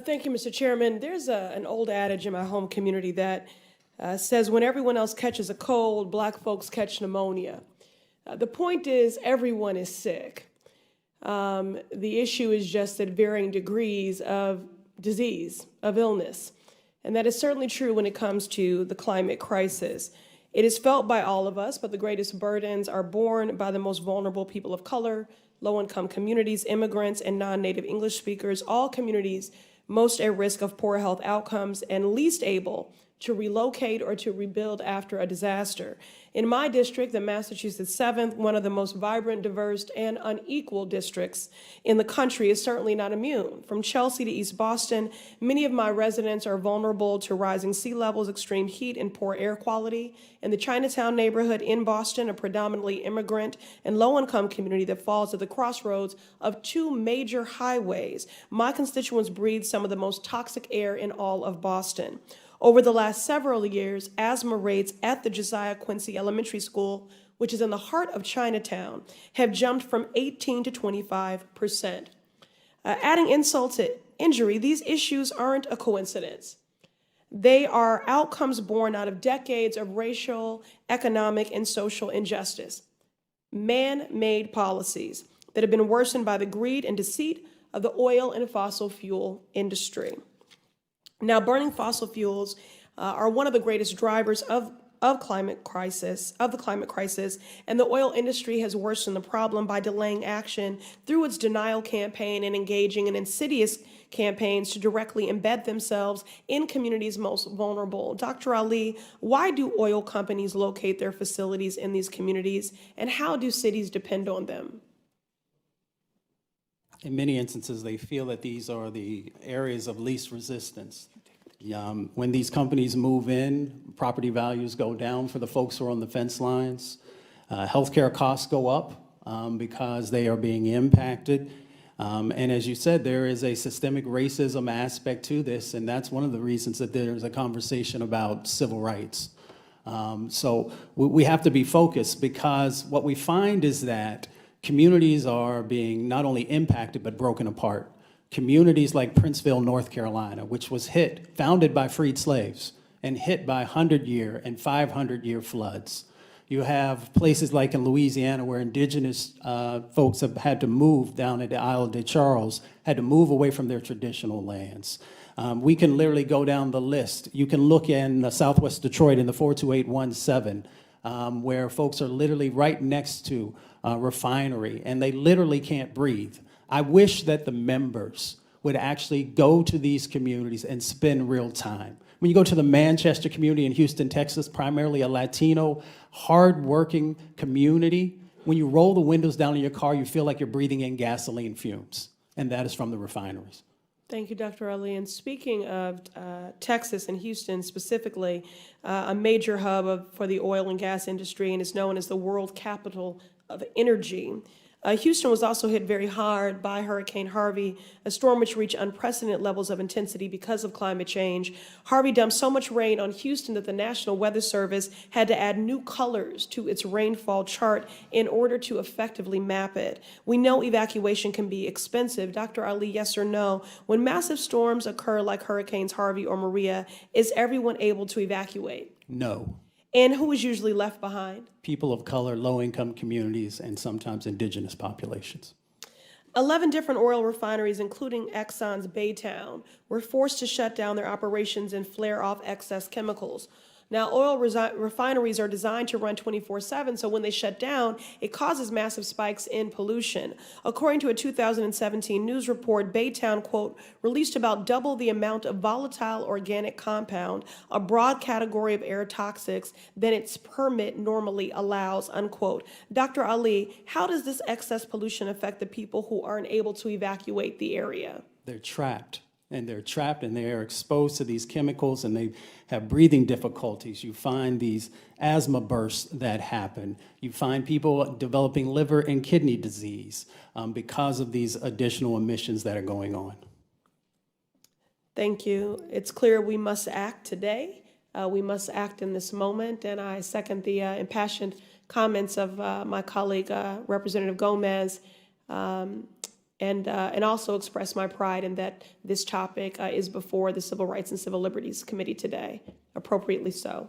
Thank you, Mr. Chairman. There's an old adage in my home community that says when everyone else catches a cold, black folks catch pneumonia. The point is everyone is sick. The issue is just at varying degrees of disease, of illness. And that is certainly true when it comes to the climate crisis. It is felt by all of us, but the greatest burdens are borne by the most vulnerable people of color, low-income communities, immigrants, and non-native English speakers, all communities most at risk of poor health outcomes and least able to relocate or to rebuild after a disaster. In my district, the Massachusetts 7th, one of the most vibrant, diverse, and unequal districts in the country, is certainly not immune. From Chelsea to East Boston, many of my residents are vulnerable to rising sea levels, extreme heat, and poor air quality. In the Chinatown neighborhood in Boston, a predominantly immigrant and low-income community that falls at the crossroads of two major highways, my constituents breathe some of the most toxic air in all of Boston. Over the last several years, asthma rates at the Josiah Quincy Elementary School, which is in the heart of Chinatown, have jumped from 18 to 25%. Adding insult to injury, these issues aren't a coincidence. They are outcomes born out of decades of racial, economic, and social injustice. Man-made policies that have been worsened by the greed and deceit of the oil and fossil fuel industry. Now, burning fossil fuels are one of the greatest drivers of the climate crisis, and the oil industry has worsened the problem by delaying action through its denial campaign and engaging in insidious campaigns to directly embed themselves in communities most vulnerable. Dr. Ali, why do oil companies locate their facilities in these communities, and how do cities depend on them? In many instances, they feel that these are the areas of least resistance. When these companies move in, property values go down for the folks who are on the fence lines. Healthcare costs go up because they are being impacted. And as you said, there is a systemic racism aspect to this, and that's one of the reasons that there's a conversation about civil rights. So we have to be focused, because what we find is that communities are being not only impacted, but broken apart. Communities like Princeville, North Carolina, which was founded by freed slaves and hit by 100-year and 500-year floods. You have places like in Louisiana where indigenous folks have had to move down at the Isle de Charles, had to move away from their traditional lands. We can literally go down the list. You can look in Southwest Detroit in the 42817, where folks are literally right next to refinery, and they literally can't breathe. I wish that the members would actually go to these communities and spend real time. When you go to the Manchester community in Houston, Texas, primarily a Latino, hard-working community, when you roll the windows down in your car, you feel like you're breathing in gasoline fumes, and that is from the refineries. Thank you, Dr. Ali. And speaking of Texas and Houston specifically, a major hub for the oil and gas industry, and is known as the world capital of energy. Houston was also hit very hard by Hurricane Harvey, a storm which reached unprecedented levels of intensity because of climate change. Harvey dumped so much rain on Houston that the National Weather Service had to add new colors to its rainfall chart in order to effectively map it. We know evacuation can be expensive. Dr. Ali, yes or no? When massive storms occur like Hurricanes Harvey or Maria, is everyone able to evacuate? No. And who is usually left behind? People of color, low-income communities, and sometimes indigenous populations. 11 different oil refineries, including Exxon's Baytown, were forced to shut down their operations and flare off excess chemicals. Now, oil refineries are designed to run 24/7, so when they shut down, it causes massive spikes in pollution. According to a 2017 news report, Baytown, quote, released about double the amount of volatile organic compound, a broad category of air toxics, than its permit normally allows, unquote. Dr. Ali, how does this excess pollution affect the people who aren't able to evacuate the area? They're trapped. And they're trapped and they are exposed to these chemicals, and they have breathing difficulties. You find these asthma bursts that happen. You find people developing liver and kidney disease because of these additional emissions that are going on. Thank you. It's clear we must act today. We must act in this moment, and I second the impassioned comments of my colleague, Representative Gomez. And and also express my pride in that this topic is before the Civil Rights and Civil Liberties Committee today, appropriately so.